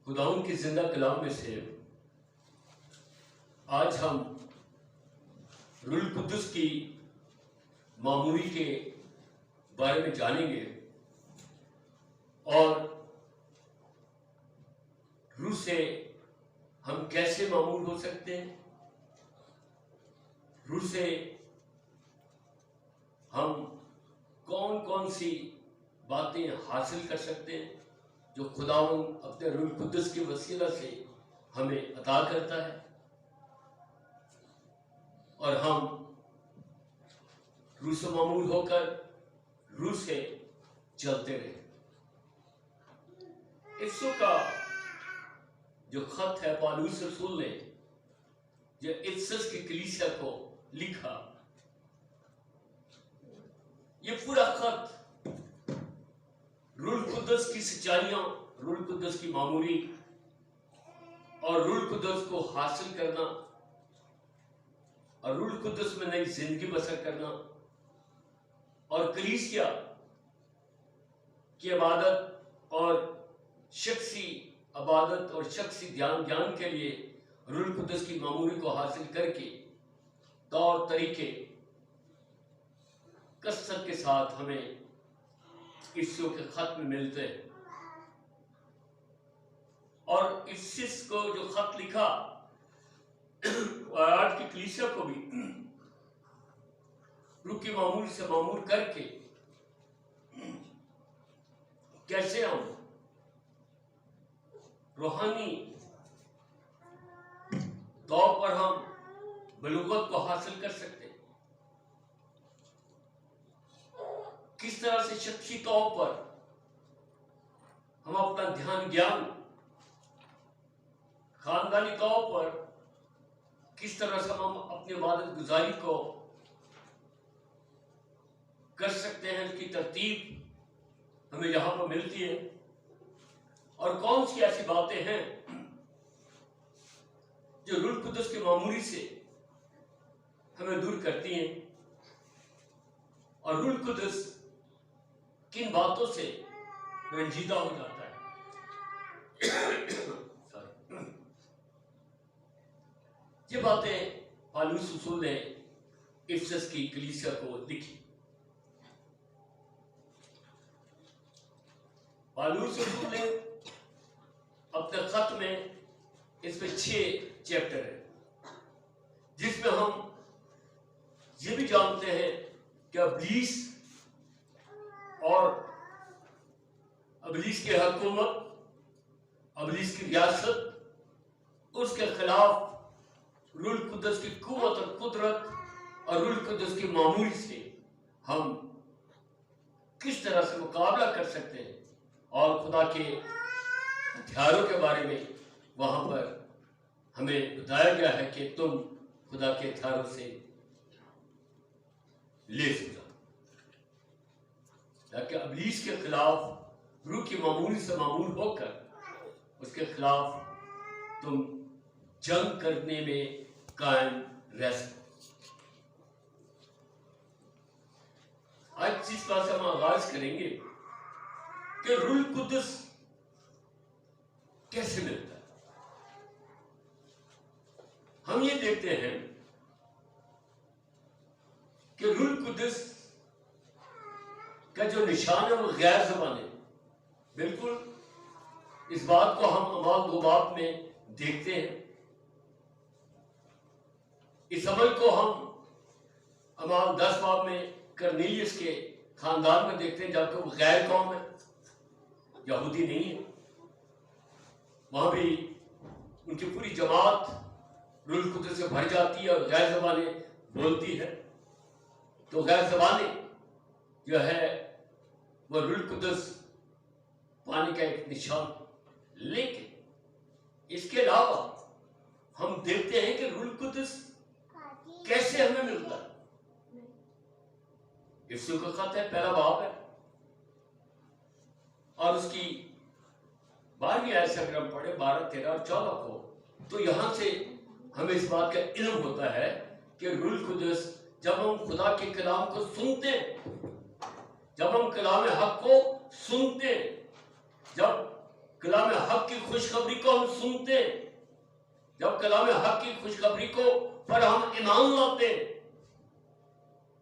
खुदाउन की जिंदा कलाम में से आज हम रूह कुद्दुस की मामूरी के बारे में जानेंगे और रूह से हम कैसे मामूर हो सकते हैं, रूह से हम कौन कौन सी बातें हासिल कर सकते हैं जो खुदावन अपने रूह कुद्दुस के वसीला से हमें अता करता है, और हम रूह से मामूर होकर रूह से चलते रहे। इफ्सो का जो खत है पौलुस रसूल ने जो इफिसस की कलीसिया को लिखा, ये पूरा खत रूह कुद्दुस की सच्चाइयां, रूह कुद्दुस की मामूरी और रूह कुद्दुस को हासिल करना और रूह कुद्दुस में नई जिंदगी बसर करना और कलीसिया की इबादत और शख्सी इबादत और शख्सी ज्ञान के लिए रूह कुद्दुस की मामूरी को हासिल करके तौर तरीके कसरत के साथ हमें इफ्सियों के खत में मिलते हैं। और इफिसस को जो खत लिखा और आज की कलीसिया को भी रूह की मामूरी से मामूर करके कैसे हम रूहानी तौर पर हम बलूगत को हासिल कर सकते हैं, किस तरह से शख्सी तौर पर हम अपना ध्यान ज्ञान खानदानी तौर पर किस तरह से हम अपनी इबादत गुजारी को कर सकते हैं, इसकी तरतीब हमें यहां पर मिलती है। और कौन सी ऐसी बातें हैं जो रूह कुद्दुस की मामूरी से हमें दूर करती हैं और रूह कुद्दुस किन बातों से रंजीदा हो जाता है। ये बातें पौलुस रसूल ने इफिसस की कलीसिया को लिखी। पौलुस रसूल ने अपने खत में इसमें 6 चैप्टर है, जिसमें हम ये भी जानते हैं कि इब्लीस और इब्लीस की हुकूमत, इब्लीस की रियासत, उसके खिलाफ रूह कुद्दुस की कुव्वत और कुदरत और रूह कुद्दुस की मामूरी से हम किस तरह से मुकाबला कर सकते हैं, और खुदा के हथियारों के बारे में वहां पर हमें बताया गया है कि तुम खुदा के हथियारों से लैस हो जाओ, ताकि इब्लीस के खिलाफ रूह की मामूरी से मामूर होकर उसके खिलाफ तुम जंग करने में कायम रह सको। आज जिस बात से हम आगाज करेंगे कि रूह कुद्दुस कैसे मिलता है, हम ये देखते हैं कि रूह कुद्दुस का जो निशान है वो गैर ज़बानी, बिल्कुल इस बात को हम अमाल 2 बाब में देखते हैं। इस अमल को हम अमाल 10 बाब में करनेलियस के खानदान में देखते हैं, जबकि वो गैर कौम है, यहूदी नहीं है। वहां भी उनकी पूरी जमात रूह कुद्दुस से भर जाती है और गैर ज़बानी बोलती है। तो गैर ज़बानी जो है वो रूह कुद्दुस पाने का एक निशान। लेकिन इसके अलावा हम देखते हैं कि रूह कुद्दुस कैसे हमें मिलता है। इफ्सियों का खत है, पहला बाब है, और उसकी 12वीं आयत से अगर हम पढ़े 12, 13 और 14 को, तो यहां से हमें इस बात का इल्म होता है कि रूह कुद्दुस जब हम खुदा के कलाम को सुनते हैं, जब हम कलाम हक को सुनते हैं, जब कलाम हक की खुशखबरी को हम सुनते हैं, जब कलाम हक की खुशखबरी को पर हम ईमान लाते हैं,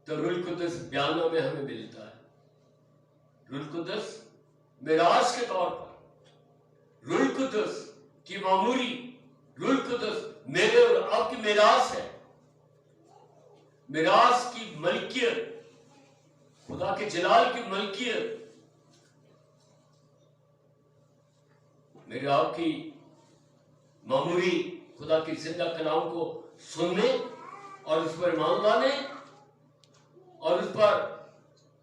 तो रूह कुदस बयाना में हमें मिलता है। रूह कुदस मिराज के तौर पर, रूह कुदस की मामूरी, रूह कुदस मेरे और आपकी मिराज है। मिराज की मलकियत, खुदा के जलाल की मलकियत मेरे आपकी मामूरी खुदा की जिंदा कलाम को सुनने और उस पर ईमान लाने और उस पर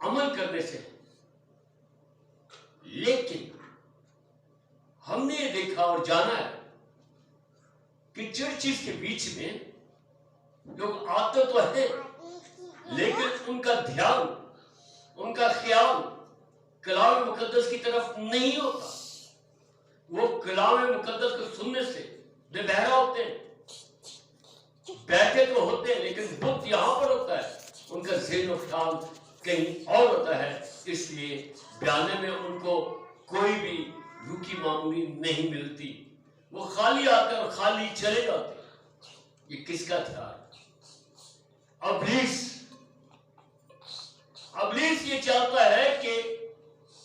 अमल करने से। लेकिन हमने ये देखा और जाना है कि चर्चिस के बीच में लोग आते तो हैं, लेकिन उनका ध्यान, उनका ख्याल कलाम मुकद्दस की तरफ नहीं होता। वो कलाम मुकद्दस को सुनने से बेबहरा होते हैं, बैठे तो होते हैं, लेकिन बुत यहां पर होता है, उनका ज़हन और ख्याल कहीं और होता है। इसलिए बयाने में उनको कोई भी रूह की मामूली नहीं मिलती। वो खाली आते और खाली चले जाते। ये किसका ख्याल? अब्लीस ये चाहता है कि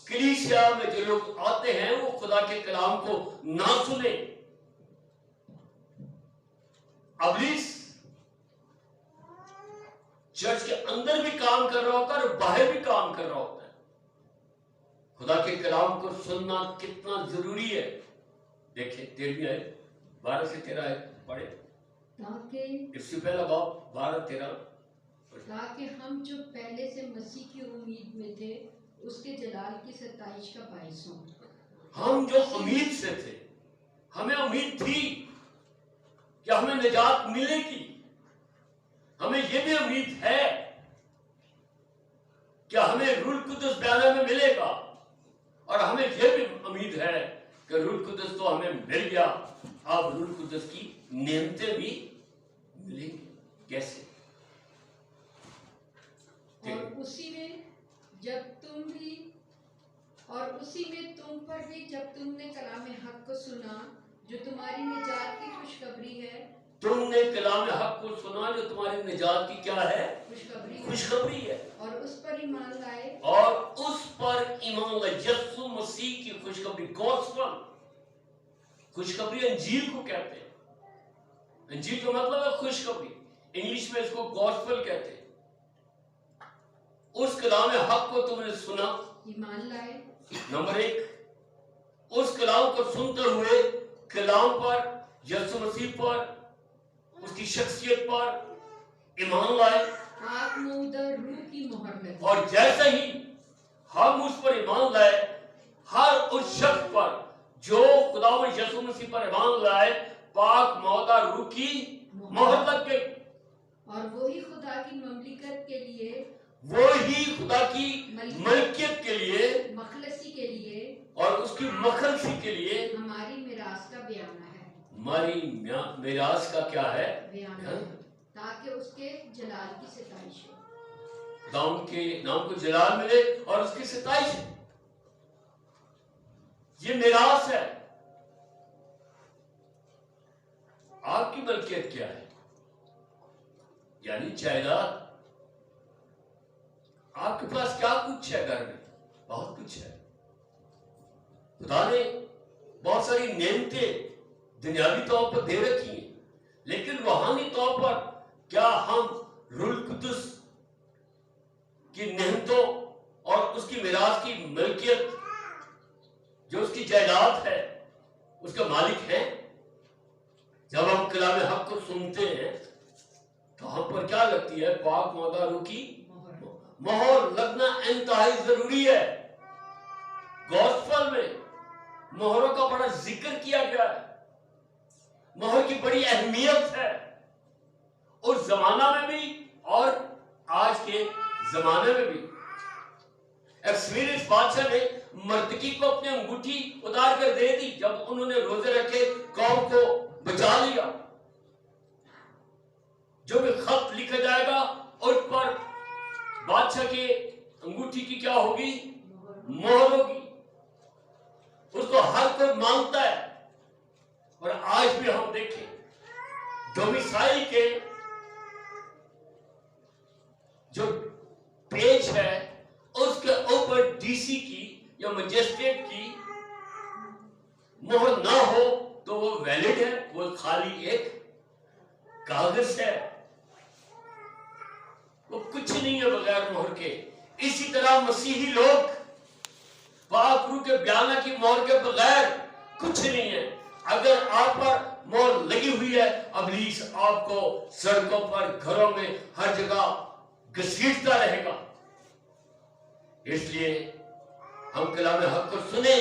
कलीसिया में जो लोग आते हैं वो खुदा के कलाम को ना सुने। अब्लीस चर्च के अंदर भी काम कर रहा होता है और बाहर भी काम कर रहा होता है। खुदा के कलाम को सुनना कितना जरूरी है। देखिए 13वीं आयत 12 से 13 आयत पढ़े, ताकि इससे पहला बाब 12-13, ताकि हम जो पहले से मसीह की उम्मीद में थे उसके जलाल की सताइश का बाइस हों। हम जो उम्मीद से थे, हमें उम्मीद थी कि हमें निजात मिलेगी, हमें यह भी उम्मीद है कि हमें रूह कुदस बयाना में मिलेगा, और हमें यह भी उम्मीद है कि रूह कुदस तो हमें मिल गया, अब रूह कुदस की नेमतें भी मिलेंगी। कैसे? और उसी में तुम पर भी जब तुमने कलाम हक को सुना जो तुम्हारी निजात की खुशखबरी है। तुमने कलाम हक को सुना जो तुम्हारी निजात की क्या है? खुशखबरी है। और उस पर ईमान लाए। और उस पर ईमान लाए। यीशु मसीह की खुशखबरी, गॉस्पेल। खुशखबरी अंजील को कहते हैं। अंजील का मतलब है खुशखबरी, इंग्लिश में इसको गॉस्पेल कहते हैं। उस कलाम हक को तुमने सुना, ईमान लाए। नंबर 1, उस कलाम को सुनते हुए कलाम पर, यीशु मसीह पर, उसकी शख्सियत पर ईमान लाए। रूह की मोहर लगी। और जैसे ही हम उस पर ईमान लाए, हर उस शख्स पर जो खुदा में यीशु मसीह पर ईमान लाए, पाक मौदा रूह की मोहर लग गई। और वही खुदा की ममलिकत के लिए, वो ही खुदा की मलकियत के लिए, मखलसी के लिए और उसकी मखलसी के लिए हमारी मिरास का बयाना है। हमारी मिरास का क्या है? बयाना है, ताकि उसके जलाल की सताइश हो। दाऊद के नाम को जलाल मिले और उसकी सताइश। ये मिरास है। आपकी मलकियत क्या है? यानी जायदाद। आपके पास क्या कुछ है? घर में बहुत कुछ है। खुदा ने बहुत सारी नेमतें दुनियावी तौर पर दे रखी हैं, लेकिन रूहानी तौर पर क्या हम रूह कुदस की नेमतों और उसकी मिरास की मलकियत, जो उसकी जायदाद है, उसका मालिक है? जब हम कलाम हक को सुनते हैं तो हम पर क्या लगती है? पाक मौदा रूह की मोहर लगना इंतहाई जरूरी है। गॉस्पेल में मोहरों का बड़ा जिक्र किया गया है। मोहर की बड़ी अहमियत है, उस जमाना में भी और आज के जमाने में भी। एक स्वीडिश बादशाह ने मर्दकी को अपनी अंगूठी उतार कर दे दी जब उन्होंने रोजे रखे, कौम को बचा लिया। जो भी खत लिखा जाएगा उस पर बादशाह के अंगूठी की क्या होगी? मोहर होगी। उसको हर कोई मांगता है। और आज भी हम देखें डोमिसाइल के जो पेज है उसके ऊपर डीसी की या मजिस्ट्रेट की मोहर ना हो तो वो वैलिड है, वो खाली एक कागज है, वो कुछ नहीं है बगैर मोहर के। इसी तरह मसीही लोग पाक रूह के बयाना की मोहर के बगैर कुछ नहीं है। अगर आप पर मोहर लगी हुई है, इब्लीस आपको सड़कों पर, घरों में, हर जगह घसीटता रहेगा। इसलिए हम कलाम हक को सुने,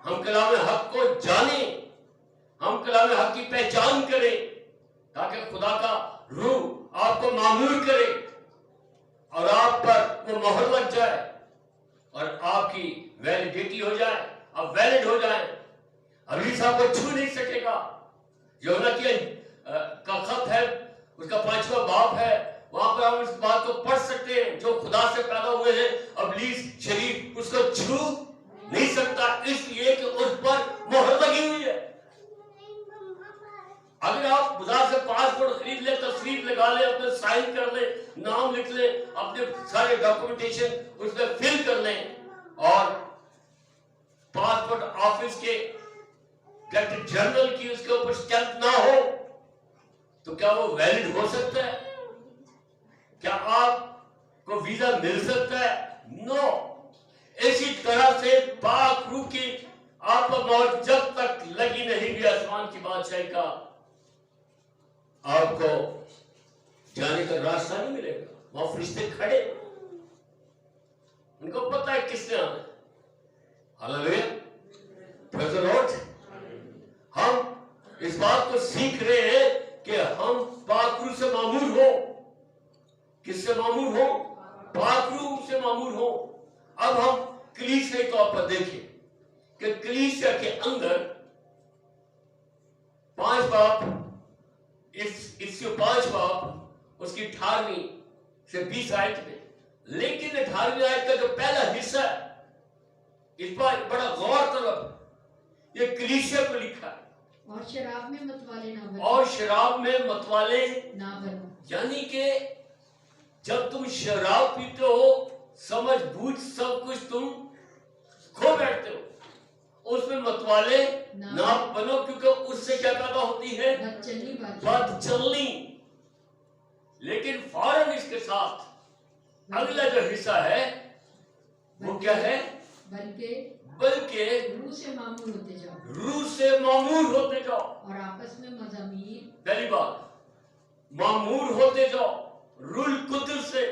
हम कलाम हक को जाने, हम कलाम हक की पहचान करें, ताकि खुदा का रूह आपको मामूर करे और आप पर वो मोहर लग जाए और आपकी वैलिडिटी हो जाए, आप वैलिड हो जाए। इब्लीस आपको छू नहीं सकेगा। यूहन्ना की का खत है, उसका 5वां बाब है, वहां पर हम इस बात को पढ़ सकते हैं। जो खुदा से पैदा हुए हैं, इब्लीस शरीर उसको छू नहीं सकता, इसलिए कि उस पर मोहर लगी हुई है। अगर आप बाजार से पासपोर्ट खरीद ले, तस्वीर लगा ले, अपने साइन कर ले, नाम लिख ले, अपने सारे डॉक्यूमेंटेशन उसमें फिल कर ले और पासपोर्ट ऑफिस के गेट जर्नल की उसके ऊपर स्टैंप ना हो, तो क्या वो वैलिड हो सकता है? क्या आपको वीजा मिल सकता है? नो। इसी तरह से पाक रूह की आप पर मोहर जब तक लगी नहीं भी आसमान की बादशाही का, आपको जाने का रास्ता नहीं मिलेगा। वहां फरिश्ते खड़े, उनको पता है किसने आना है। Hallelujah, praise the Lord. हम इस बात को सीख रहे हैं कि हम पाक रूह से मामूर हो। किससे मामूर हो? पाक रूह से मामूर हो। अब हम कलीसिया के तौर पर देखें कि कलीसिया के अंदर 5 बाब, इसके 5 बाब उसकी 18वीं से 20 आयत में, लेकिन 18वीं आयत का जो पहला हिस्सा है, इस पर बड़ा गौर तलब, ये कलीसिया को लिखा है। और शराब में मतवाले ना बनो, और शराब में मतवाले ना बनो। यानी कि जब तुम शराब पीते हो, समझ बूझ सब कुछ तुम खो बैठते हो, उसमें मतवाले ना बनो, क्योंकि उससे क्या पैदा होती है? बदचलनी। लेकिन फौरन इसके साथ अगला जो हिस्सा है वो क्या है? बल्कि रूह से मामूर होते जाओ, रूह से मामूर होते जाओ। और आपस में मज़ामीर, पहली बात मामूर होते जाओ रूह कुदस से।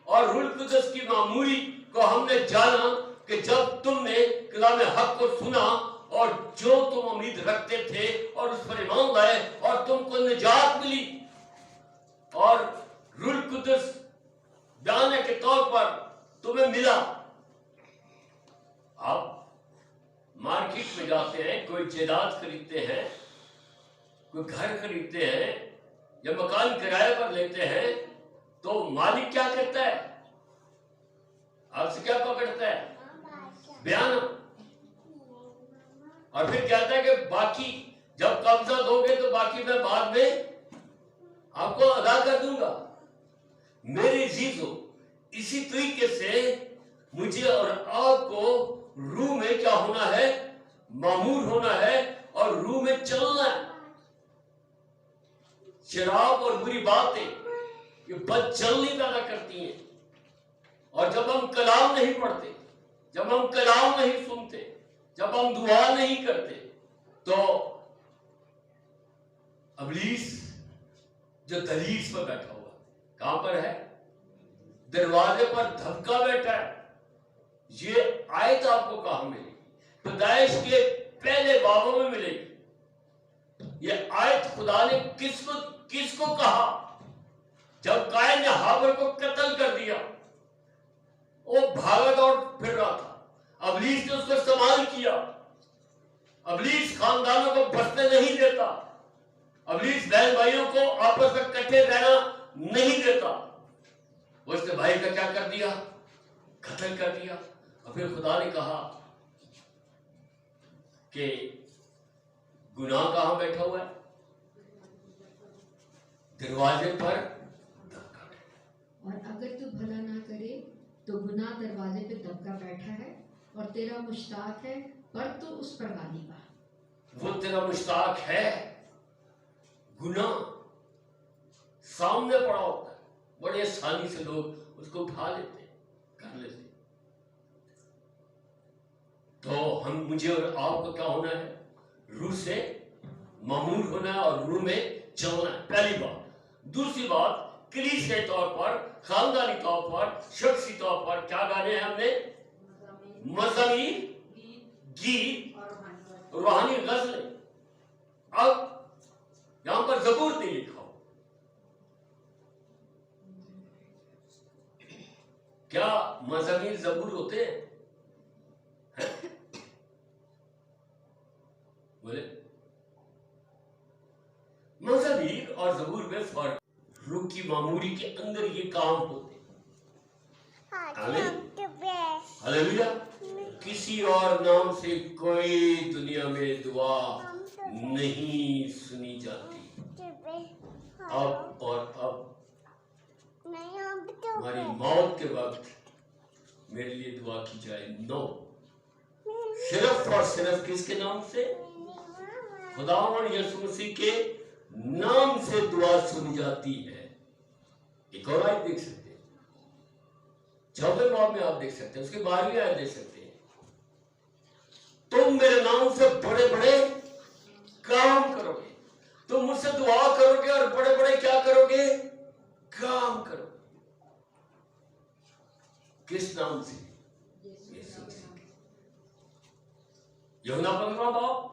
और रूह कुदस की मामूरी को हमने जाना कि जब तुमने कलाम हक को सुना और जो तुम उम्मीद रखते थे और उस पर ईमान लाए और तुमको निजात मिली, और रूह कुदस जाने के तौर पर तुम्हें मिला। आप मार्केट में जाते हैं, कोई जायदाद खरीदते हैं, कोई घर खरीदते हैं या मकान किराए पर लेते हैं, तो मालिक क्या करता है? आपसे क्या पकड़ता है? बयान। और फिर कहता है कि बाकी जब कब्जा दोगे तो बाकी मैं बाद में आपको अदा कर दूंगा। मेरे अजीजों, इसी तरीके से मुझे और आपको रूह में क्या होना है? मामूर होना है और रूह में चलना है। शराब और बुरी बातें ये बदचलनी पैदा करती हैं। और जब हम कलाम नहीं पढ़ते, जब हम कलाम नहीं सुनते, जब हम दुआ नहीं करते, तो इब्लीस जो दहलीज पर बैठा हुआ, कहां पर है? दरवाजे पर धबका बैठा है। ये आयत आपको कहां मिलेगी? पैदाइश के पहले बाबों में मिलेगी। ये आयत खुदा ने किसको कहा? जब कायन ने हाबिल को कत्ल कर दिया, वो भागा दौड़ फिर रहा था, इब्लीस ने उसको इस्तेमाल किया। इब्लीस खानदानों को बसने नहीं देता, इब्लीस बहन भाइयों को आपस में इकट्ठे रहना नहीं देता। उसने भाई का क्या कर दिया? कत्ल कर दिया। और फिर खुदा ने कहा कि गुनाह कहां बैठा हुआ है? दरवाजे पर दबका बैठा। और अगर तू भला ना करे तो गुनाह दरवाजे पे दबका बैठा है और तेरा मुश्ताक है, पर तू उस पर गालिब आ। वो तेरा मुश्ताक है, गुनाह सामने पड़ा होता है, बड़े आसानी से लोग उसको उठा लेते, कर लेते। तो हम, मुझे और आपको क्या होना है? रूह से मामूर होना है और रूह में चलना है, पहली बात। दूसरी बात, कलीसिया के तौर पर, खानदानी तौर पर, शख्सी तौर पर क्या गाने हैं हमने? मज़ामीर, गीत, रूहानी गज़लें। अब यहां पर ज़बूर नहीं लिखा हो। क्या मज़ामीर ज़बूर होते हैं? बोले मज़ामीर और ज़बूर में फर्क। रूह की मामूरी के अंदर ये काम होते हैं। हालेलुया। किसी और नाम से कोई दुनिया में दुआ नहीं सुनी जाती। अब और अब हमारी मौत के वक्त मेरे लिए दुआ की जाए, नो, सिर्फ और सिर्फ किसके नाम से? खुदावंद यीशु मसीह के नाम से दुआ सुनी जाती है। एक और आयत देख सकते हैं, 14वें बाब में आप देख सकते हैं, उसके 12वीं आयत देख सकते हैं। तुम मेरे नाम से बड़े बड़े काम करोगे। तुम मुझसे दुआ करोगे और बड़े बड़े क्या करोगे? काम करोगे। किस नाम से? यीशु मसीह। यूहन्ना 15वां बाब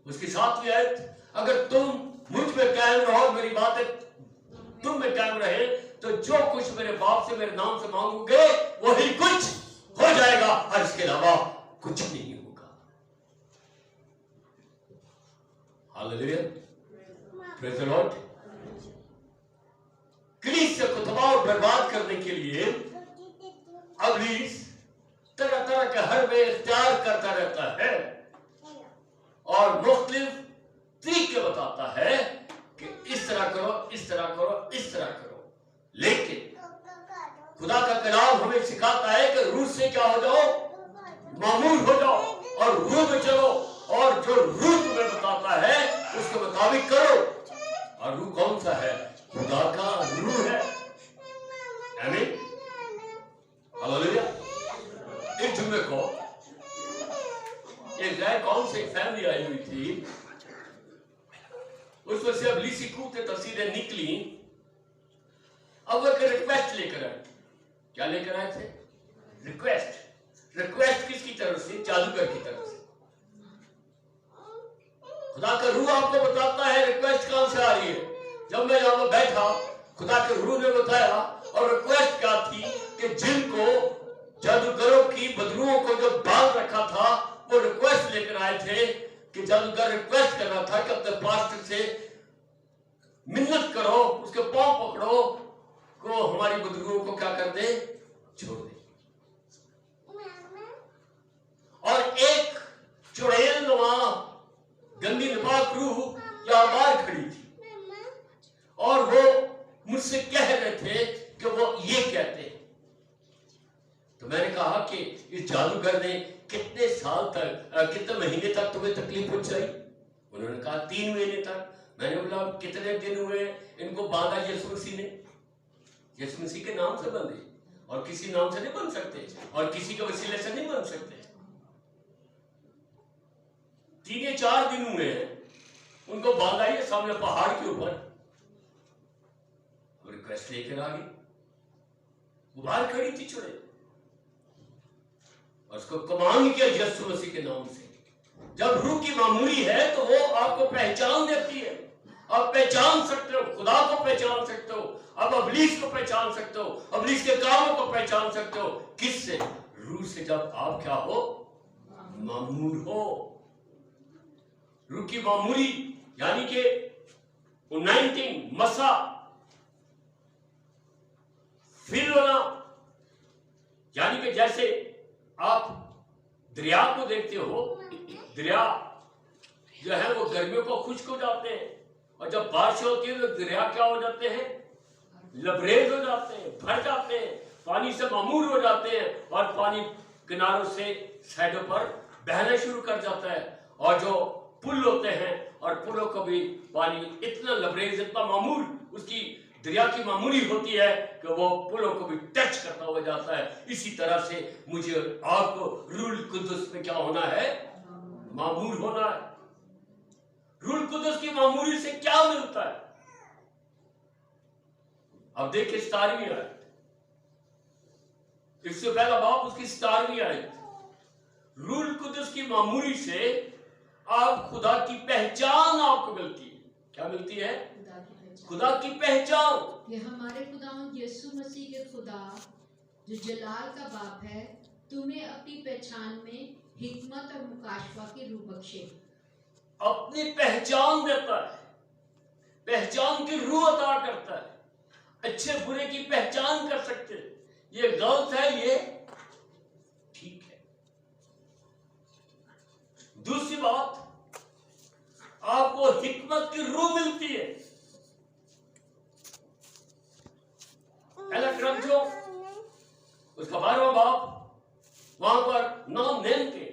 उसकी 7वीं आयत, अगर तुम मुझ में कायम रहो, मेरी बातें तुम में कायम रहे, तो जो कुछ मेरे बाप से मेरे नाम से मांगोगे वही कुछ हो जाएगा, और इसके अलावा कुछ नहीं होगा। Hallelujah, praise the Lord. कलीसिया को तबाह और बर्बाद करने के लिए इब्लीस तरह तरह के हरबे इख्तियार करता रहता है और मुख्तलिफ तरीके बताता है कि इस तरह करो, इस तरह करो, इस तरह करो। लेकिन खुदा का कलाम हमें सिखाता है कि रूह से क्या हो जाओ? मामूर हो जाओ और रूह में चलो, और जो रूह तुम्हें बताता है उसके मुताबिक करो। और रूह कौन सा है? खुदा का रूह है। आमीन, हालेलुया। इस जुम्मे को एक गैर कौन से फैमिली आई हुई थी, उसमें से इब्लीस की खूब तफसीरें निकली। अब वो एक रिक्वेस्ट लेकर आए। क्या लेकर आए थे? रिक्वेस्ट। रिक्वेस्ट किसकी तरफ से? जादूगर की तरफ से। खुदा का रूह आपको बताता है रिक्वेस्ट कहां से आ रही है। जब मैं यहां पर बैठा, खुदा के रूह ने बताया, और रिक्वेस्ट क्या थी कि जिनको जादूगरों की बदरूहों को जो बांध रखा था, वो रिक्वेस्ट लेकर आए थे कि जादूगर रिक्वेस्ट कर रहा था कि अपने पास्टर से मिन्नत करो, उसके पांव पकड़ो को हमारी बदरूहों को क्या कर दे? छोड़ दे। और एक चुड़ैल नुमा गंदी नापाक रूह यहां बाहर खड़ी थी और वो मुझसे कह रहे थे कि वो ये कहते हैं। तो मैंने कहा कि इस जादूगर ने कितने साल तक, कितने महीने तक तुम्हें तकलीफ पहुंचाई? उन्होंने कहा 3 महीने तक। मैंने बोला कितने दिन हुए इनको बांधा यीशु मसीह ने? यीशु मसीह के नाम से बंधे, और किसी नाम से नहीं बन सकते, और किसी के वसीले से नहीं बन सकते। 3 या 4 दिन हुए हैं उनको बांधा ही सामने पहाड़ के ऊपर। रिक्वेस्ट लेकर आ गई, वो बाहर खड़ी थी चुड़ैल, और उसको कमांड किया यीशु मसीह के नाम से। जब रूह की मामूली है तो वो आपको पहचान देती है। आप पहचान सकते हो, खुदा को पहचान सकते हो, आप इब्लीस को पहचान सकते हो, इब्लीस के कामों को पहचान सकते हो। किससे? रूह से। जब आप क्या हो? मामूर हो। रूह की मामूली यानी कि 19 मसा फिल होना, यानी कि जैसे आप दरिया को देखते हो, दरिया जो है वो गर्मियों को खुश्क हो जाते हैं, और जब बारिश होती है तो दरिया क्या हो जाते हैं, लबरेज हो जाते हैं, भर जाते हैं, पानी से मामूर हो जाते हैं, और पानी किनारों से साइडों पर बहना शुरू कर जाता है। और जो पुल होते हैं, और पुलों को भी पानी इतना लबरेज, इतना मामूर, उसकी दरिया की मामूरी होती है कि वो पुलों को भी टच करता हुआ जाता है। इसी तरह से मुझे आपको रूल कुदस में क्या होना है, मामूर होना है। रूल कुदस की मामूरी से क्या मिलता है? अब देखिए 17वीं आयत, इससे पहला बाप उसकी 17वीं आयत। रूल कुदस की मामूरी से आप खुदा की पहचान आपको मिलती है। क्या मिलती है? खुदा की पहचान। ये हमारे खुदावंद यीशु मसीह के खुदा जो जलाल का बाप है, तुम्हें अपनी पहचान में हिकमत और मुकाशवा की रूह बख्शे। अपनी पहचान देता है, पहचान की रूह अता करता है। अच्छे बुरे की पहचान कर सकते हैं, ये गलत है, ये ठीक है। दूसरी बात, आपको हिकमत की रूह मिलती है। पहला क्रंथियों उसका 12वां बाप, वहां पर 9 नेम के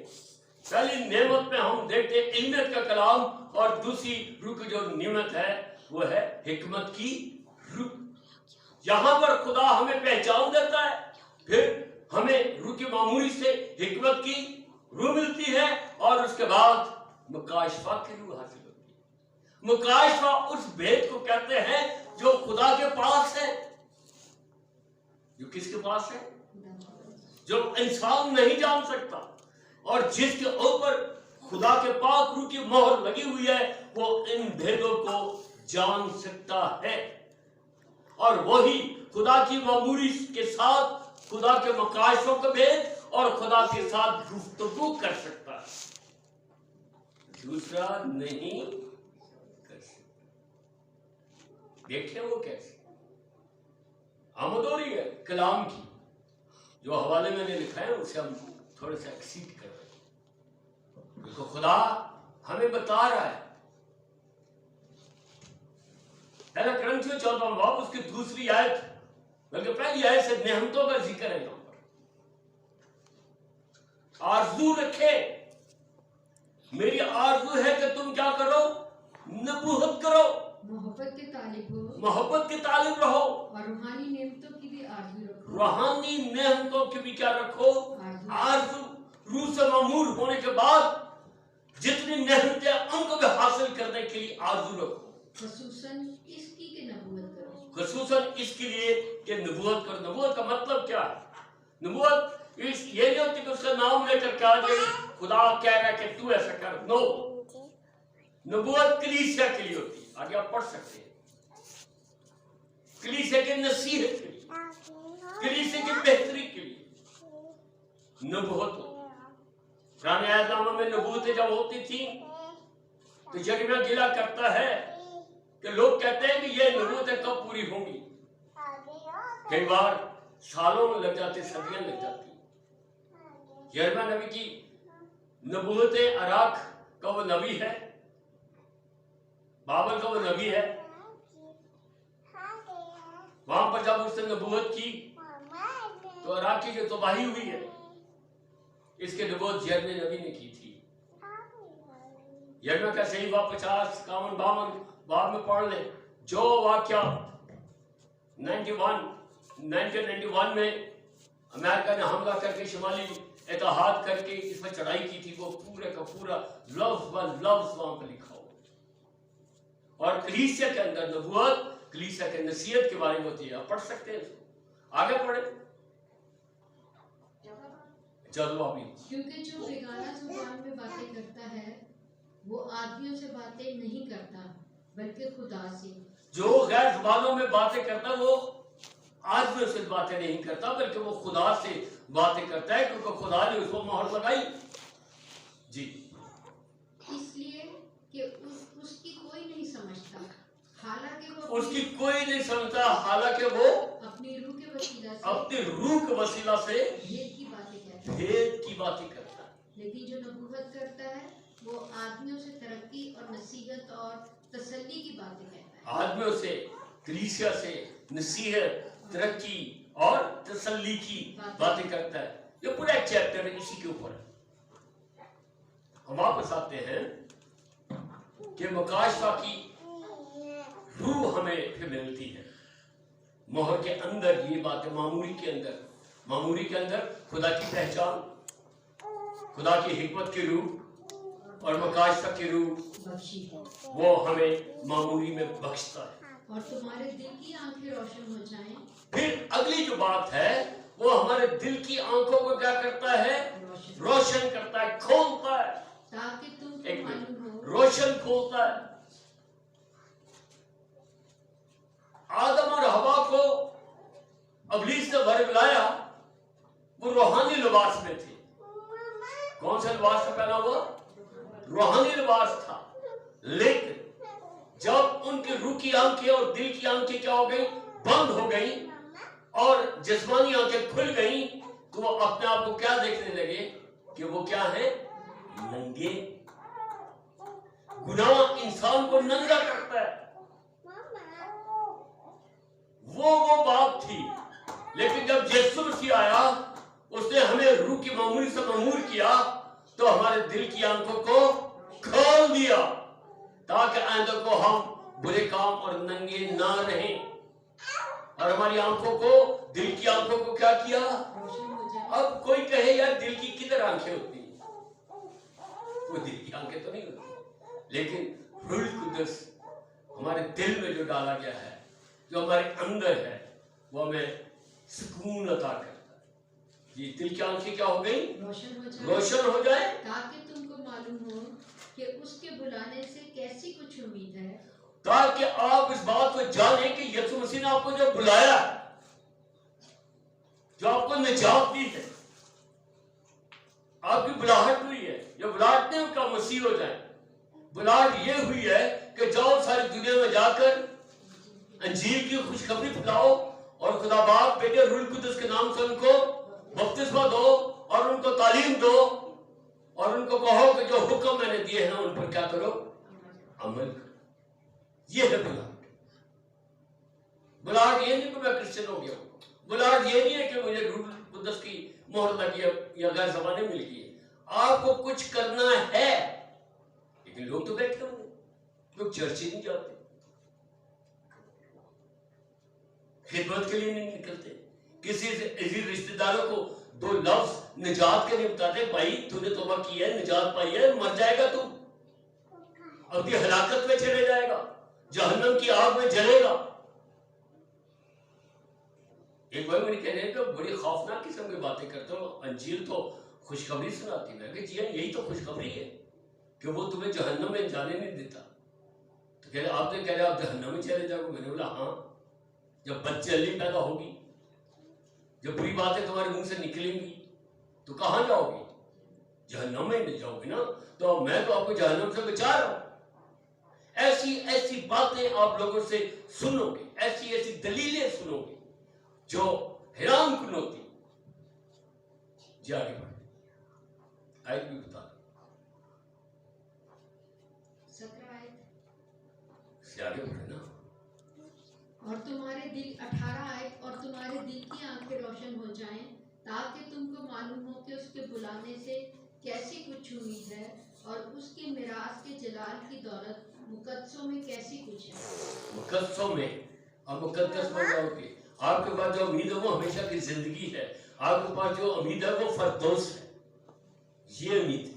पहली नेमत में हम देखते हैं इल्मियत का कलाम, और दूसरी रूह की जो नियमत है वो है हिकमत की रूह। यहां पर खुदा हमें पहचान देता है, फिर हमें रूह की मामूरी से हिकमत की रूह मिलती है, और उसके बाद मुकाशफा की रूह हासिल होती है। मुकाशफा उस भेद को कहते हैं जो खुदा के पास है। जो किसके पास है? जो इंसान नहीं जान सकता, और जिसके ऊपर खुदा के पाक रूह की मोहर लगी हुई है, वो इन भेदों को जान सकता है। और वही खुदा की मामूरी के साथ खुदा के मुकाशफों का भेद और खुदा के साथ गुफ्तगू कर सकता है, दूसरा नहीं कर सकता। देखिए वो कैसे आमदोरी है कलाम की, जो हवाले मैंने लिखा है उसे हम थोड़े से एक्सीड कर रहे हैं, क्योंकि खुदा हमें बता रहा है। पहला क्रंथियों 14वां बाब उसकी दूसरी आयत, बल्कि पहली आयत से नेमतों का जिक्र है। यहां पर आरजू रखे, मेरी आरजू है कि तुम क्या करो, नबूवत करो, मोहब्बत के तालिब हो, मोहब्बत के तालिब रहो, और रूहानी नेमतों की भी आरज़ू रखो। रूहानी नेमतों की भी क्या रखो, आरजू। रूह से मामूर होने के बाद जितनी नेमतें उनको भी हासिल करने के लिए आरजू रखो। खसूसन इसकी के नबूवत करो, खसूसन इसके लिए कि नबूवत करो। नबूवत का मतलब क्या है? नबूवत इस ये नहीं होती कि उसका नाम लेकर कहा जाए खुदा कह रहा है कि तू ऐसा कर। नो, नबूवत कलीसिया के लिए होती है। आगे आप पढ़ सकते हैं, कलीसिया के नसीहत के लिए, कलीसिया की बेहतरी के लिए नबूवत होती है। पुराने अहदनामे में नबूवतें जब होती थी तो यिर्मयाह गिला करता है कि लोग कहते हैं कि ये नबूवतें कब पूरी होंगी। कई बार सालों में लग जाते, सदियां लग जाती। यिर्मयाह नबी की नबूवतें, अराक का वो नबी है, बाबल का वो नबी है, वहां पर जब उसने नबूवत की तो अराक की जो तबाही हुई है, इसके नबूवत यिर्मयाह नबी ने की थी। यिर्मयाह का सही 50, 51, 52 बाद में पढ़ ले। जो वाक्य 1991 में अमेरिका ने हमला करके शुमाली इत्तेहाद करके इस पर चढ़ाई की थी, वो पूरे का पूरा लफ्ज व लफ्ज वहां पर लिखा हो। और कलीसिया के अंदर नबूवत, कलीसिया के नसीहत के बारे में होती है। आप पढ़ सकते हैं इसको, आगे पढ़े। जवाब भी, क्योंकि जो बेगाना जुबान में बातें करता है वो आदमियों से बातें नहीं करता बल्कि खुदा से। जो गैर जुबानों में बातें करता है वो आदमियों से बातें नहीं करता बल्कि वो खुदा से बातें करता है, क्योंकि खुदा ने उसको मोहर लगाई। जी, इसलिए कि उसकी कोई नहीं समझता, हालांकि वो उसकी कोई नहीं समझता, हालांकि वो अपनी रूह के वसीला से अपनी रूह के वसीला से भेद की बातें कहता है। भेद की बातें करता है। लेकिन जो नबूवत करता है वो आदमियों से तरक्की और नसीहत और तसल्ली की बातें कहता है। आदमियों से, कलीसिया से नसीहत, तरक्की और तसल्ली की बातें करता है। ये पूरा एक चैप्टर इसी के ऊपर है। हम वापस आते हैं कि मुकाशफा की रूह हमें फिर मिलती है। मोहर के अंदर ये बातें, मामूरी के अंदर खुदा की पहचान, खुदा की हिकमत की रूह और मुकाशफा की रूह बख्शी है वो हमें मामूली में बख्शता है। और तुम्हारे दिल की आंखें रोशन हो जाएं। फिर अगली जो बात है वो हमारे दिल की आंखों को क्या करता है? रोशन करता है, खोलता है। ताकि तुमको एक मालूम हो रोशन खोलता है। आदम और हवा को इब्लीस ने बरगलाया, वो रूहानी लिबास में थे। कौन सा लिबास था पहना हुआ? रूहानी लिबास था। लेकिन जब उनकी रूह की आंखें और दिल की आंखें क्या हो गई? बंद हो गई और जिस्मानी आंखें खुल गई, तो वो अपने आप को क्या देखने लगे कि वो क्या है? नंगे। गुनाह इंसान को नंगा करता है। वो बात थी। लेकिन जब यीशु मसीह आया, उसने हमें रूह की मामूली से मामूर किया, तो हमारे दिल की आंखों को खोल दिया, ताकि आइंदा को हम बुरे काम और नंगे ना रहें। और हमारी आंखों को, दिल की आंखों को क्या किया? रोशन हो जाए। अब कोई कहे यार दिल की किधर आंखें होती हैं? वो दिल की आंखें तो नहीं होती, लेकिन रूह कुद्दस हमारे दिल में जो डाला गया है, जो हमारे अंदर है, वो हमें सुकून अता करता है। ये दिल की आंखें क्या हो गई? रोशन हो जाए। ताकि तुमको मालूम हो कि उसके बुलाने से कैसी कुछ उम्मीद है। ताकि आप इस बात को जाने कि यीशु मसीह ने आपको जो बुलाया, जो आपको निजात दी है, आपकी बुलाहट हुई है। जो बुलाहट नहीं उनका मसीह हो जाए, बुलाहट ये हुई है कि जाओ सारी दुनिया में जाकर अंजील की खुशखबरी फैलाओ और खुदा बाप, बेटे, रूह कुद्दस के नाम से उनको बपतिस्मा दो और उनको तालीम दो और उनको कहो कि जो हुक्म मैंने दिए हैं उन पर क्या करो? अमल करो। ये है बुलाहट। बुलाहट ये नहीं कि मैं क्रिश्चियन हो गया हूं। बुलाहट ये नहीं है कि मुझे रूह कुद्दस की मोहर लगी है या गैर ज़बानें मिल गई है। आपको कुछ करना है, लेकिन लोग तो बैठते होंगे, लोग चर्च ही नहीं जाते, खिदमत के लिए नहीं निकलते, किसी रिश्तेदारों को दो लफ्ज निजात के नहीं बताते। भाई तूने तौबा की है, निजात पाई है, मर जाएगा तू, अपनी हलाकत में चले जाएगा, जहन्नम की आग में जलेगा। एक भाई मुझे कहने तो बड़ी खौफनाक किस्म की बातें करते हो, अंजील तो खुशखबरी सुनाती है। कि जी यही तो खुशखबरी है कि वो तुम्हें जहन्नम में जाने नहीं देता। तो कह रहे आपने कह रहे आप जहन्नम में चले जाओगे। मैंने बोला हाँ, जब बदचली पैदा होगी, जब बुरी बातें तुम्हारे मुंह से निकलेंगी, तो कहां जाओगे? जहन्नम में नहीं जाओगे ना। तो मैं तो आपको जहन्नम से बचा रहा हूं। ऐसी ऐसी बातें आप लोगों से सुनोगे, ऐसी ऐसी दलीलें सुनोगे जो हैरान कुन होती। जी आगे बढ़े, आयत भी बता दो, 17 आयत से आगे बढ़े ना। और तुम्हारे दिल 18 आयत और तुम्हारे दिल की आंखें रोशन हो जाएं, ताकि तुमको मालूम हो कि उसके बुलाने से कैसी कुछ उम्मीद है और उसके मिरास के जलाल की दौलत मुकद्दसों में कैसी कुछ है। मुकद्दसों में आप मुकद्दस बन जाओगे। आपके पास जो उम्मीद है वो हमेशा की जिंदगी है। आपके पास जो उम्मीद है वो फरदौस है। ये उम्मीद